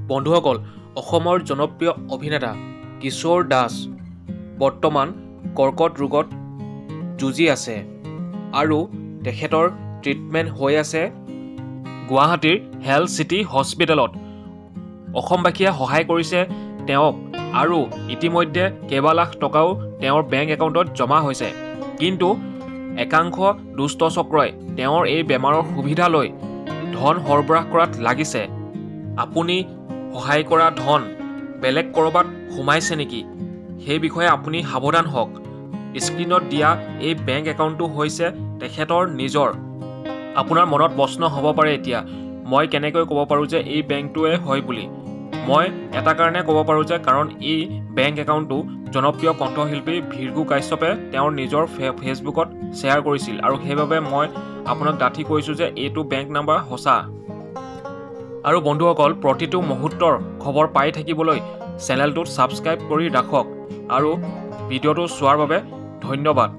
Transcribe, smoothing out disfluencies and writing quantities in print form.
বন্ধুসকল, অসমৰ জনপ্ৰিয় অভিনেতা কিশোৰ দাস বৰ্তমান কৰ্কট ৰোগত যুঁজি আছে আৰু তেখেতৰ ট্ৰিটমেণ্ট হৈ আছে গুৱাহাটীৰ হেল্থ চিটি হস্পিটেলত। অসমবাসীয়ে সহায় কৰিছে তেওঁক আৰু ইতিমধ্যে কেইবা লাখ টকাও তেওঁৰ বেংক একাউণ্টত জমা হৈছে। কিন্তু একাংশ দুষ্ট চক্ৰই তেওঁৰ এই বেমাৰৰ সুবিধা লৈ ধন সৰবৰাহ কৰাত লাগিছে। আপুনি সহায় কৰা ধন বেলেগ ক'ৰবাত সোমাইছে নেকি, সেই বিষয়ে আপুনি সাৱধান হওক। স্ক্ৰীণত দিয়া এই বেংক একাউণ্টটো হৈছে তেখেতৰ নিজৰ। আপোনাৰ মনত প্ৰশ্ন হ'ব পাৰে এতিয়া, মই কেনেকৈ ক'ব পাৰোঁ যে এই বেংকটোৱে হয় বুলি। মই এটা কাৰণে ক'ব পাৰোঁ যে কাৰণ এই বেংক একাউণ্টটো জনপ্ৰিয় কণ্ঠশিল্পী ভিৰগু কাশ্যপে তেওঁৰ নিজৰ ফেচবুকত শ্বেয়াৰ কৰিছিল আৰু সেইবাবে মই আপোনাক ডাঠি কৈছোঁ যে এইটো বেংক নাম্বাৰ সঁচা। আৰু বন্ধুসকল, প্ৰতিটো মুহূৰ্তৰ খবৰ পাই থাকিবলৈ চেনেলটোত ছাবস্ক্ৰাইব কৰি ৰাখক আৰু ভিডিঅ'টো চোৱাৰ বাবে ধন্যবাদ।